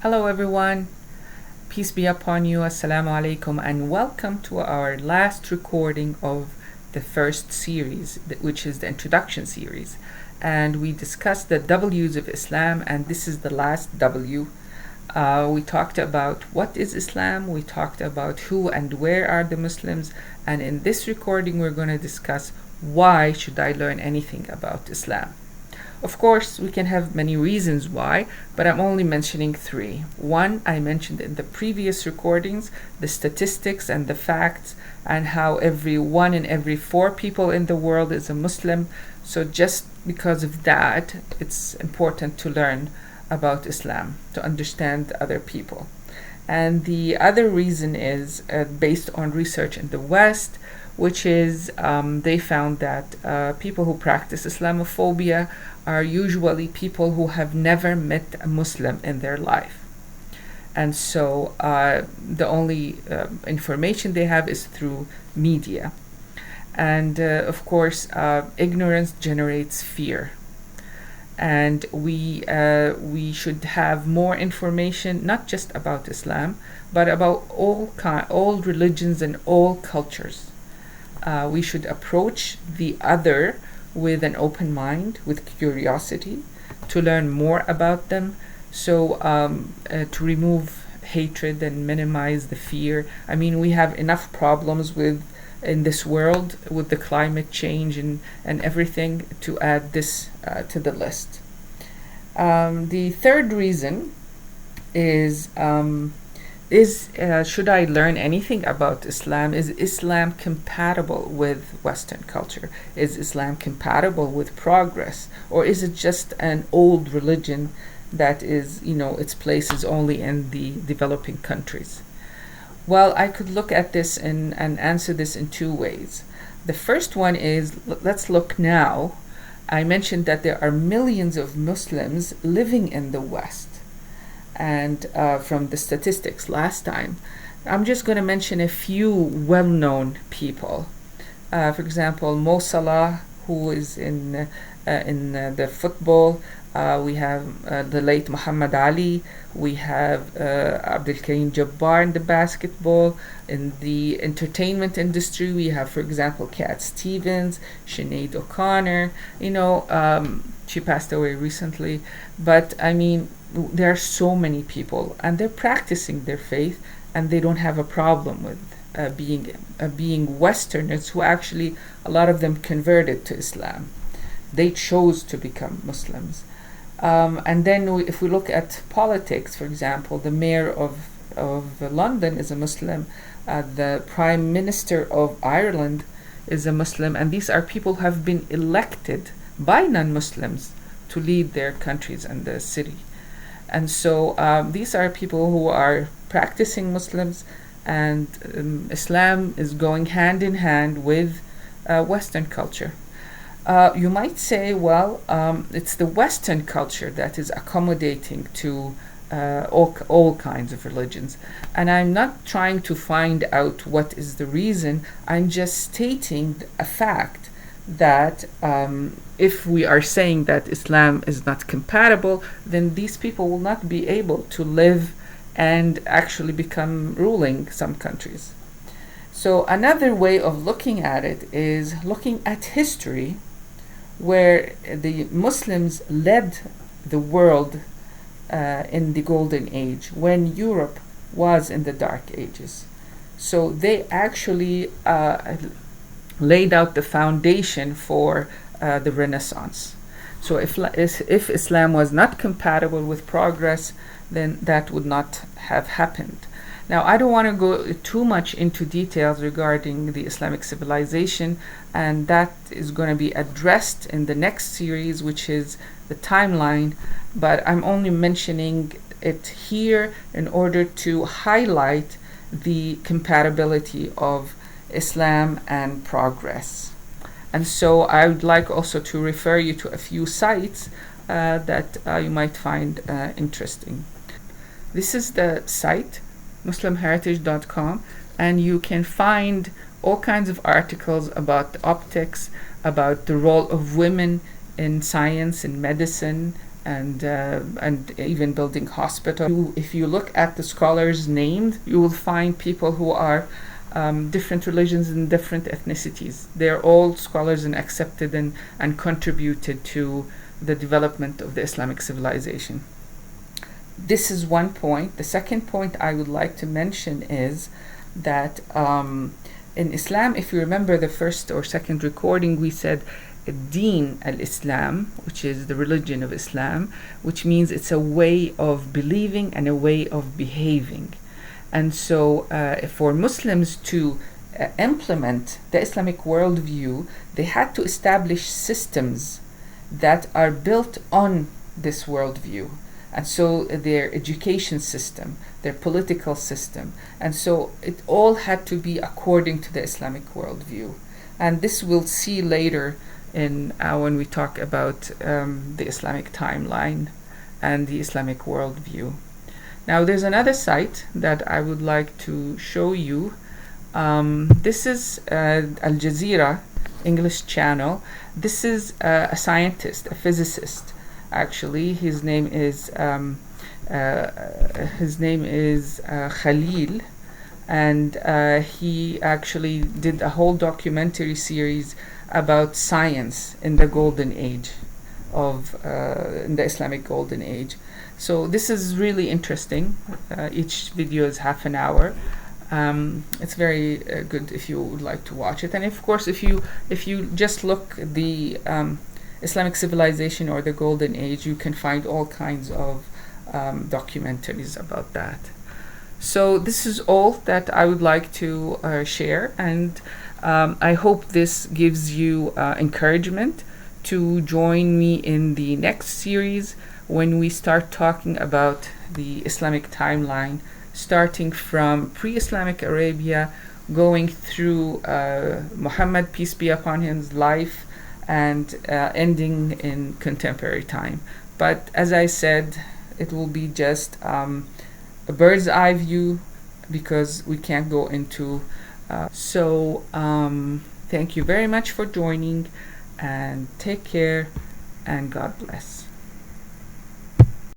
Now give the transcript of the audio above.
Hello everyone, peace be upon you, assalamu alaikum, and welcome to our last recording of the first series, which is the introduction series. And we discussed the W's of Islam, and this is the last W. We talked about what is Islam, we talked about who and where are the Muslims, and in this recording we're going to discuss why should I learn anything about Islam. Of course, we can have many reasons why, but I'm only mentioning three. One, I mentioned in the previous recordings, the statistics and the facts, and how every 1 in every 4 people in the world is a Muslim. So just because of that, it's important to learn about Islam, to understand other people. And the other reason is based on research in the West, which is they found that people who practice Islamophobia are usually people who have never met a Muslim in their life. And so the only information they have is through media. And of course, ignorance generates fear. And we should have more information, not just about Islam, but about all religions and all cultures. We should approach the other with an open mind, with curiosity, to learn more about them, so to remove hatred and minimize the fear. I mean, we have enough problems in this world with the climate change and everything to add this to the list. The third reason is should I learn anything about Islam? Is Islam compatible with Western culture? Is Islam compatible with progress? Or is it just an old religion that is, its place is only in the developing countries? Well, I could look at this and answer this in two ways. The first one is, let's look now. I mentioned that there are millions of Muslims living in the West. And from the statistics last time, I'm just going to mention a few well-known people. For example, Mo Salah, who is in the football. We have the late Muhammad Ali. We have Abdul Karim Jabbar in the basketball. In the entertainment industry, we have, for example, Cat Stevens, Sinead O'Connor. She passed away recently. But I mean, there are so many people, and they're practicing their faith, and they don't have a problem with being Westerners who actually, a lot of them converted to Islam. They chose to become Muslims. And then if we look at politics, for example, the mayor of London is a Muslim, the Prime Minister of Ireland is a Muslim, and these are people who have been elected by non-Muslims to lead their countries and the city. And so these are people who are practicing Muslims, and Islam is going hand in hand with Western culture. You might say, well, it's the Western culture that is accommodating to all kinds of religions. And I'm not trying to find out what is the reason. I'm just stating a fact that if we are saying that Islam is not compatible, then these people will not be able to live and actually become ruling some countries. So another way of looking at it is looking at history, where the Muslims led the world in the Golden Age, when Europe was in the Dark Ages. So they actually laid out the foundation for the Renaissance. So if Islam was not compatible with progress, then that would not have happened. Now, I don't want to go too much into details regarding the Islamic civilization, and that is going to be addressed in the next series, which is the timeline, but I'm only mentioning it here in order to highlight the compatibility of Islam and progress. And so I would like also to refer you to a few sites that you might find interesting. This is the site, muslimheritage.com, and you can find all kinds of articles about optics, about the role of women in science and medicine, and even building hospitals. If you look at the scholars named, you will find people who are different religions and different ethnicities. They're all scholars and accepted and contributed to the development of the Islamic civilization. This is one point. The second point I would like to mention is that in Islam, if you remember the first or second recording, we said Deen al-Islam, which is the religion of Islam, which means it's a way of believing and a way of behaving. And so for Muslims to implement the Islamic worldview, they had to establish systems that are built on this worldview. And so their education system, their political system, and so it all had to be according to the Islamic worldview. And this we'll see later in when we talk about the Islamic timeline and the Islamic worldview. Now there's another site that I would like to show you. This is Al Jazeera English channel. This is a scientist, a physicist. Actually, his name is Khalil, and he actually did a whole documentary series about science in the golden age in the Islamic Golden Age. So this is really interesting. Each video is half an hour. It's very good if you would like to watch it. And of course, if you just look at the Islamic civilization or the Golden Age, you can find all kinds of documentaries about that. So this is all that I would like to share, and I hope this gives you encouragement to join me in the next series when we start talking about the Islamic timeline, starting from pre-Islamic Arabia, going through Muhammad, peace be upon him's life, and ending in contemporary time. But as I said, it will be just a bird's eye view because we can't go into thank you very much for joining, and take care, and God bless.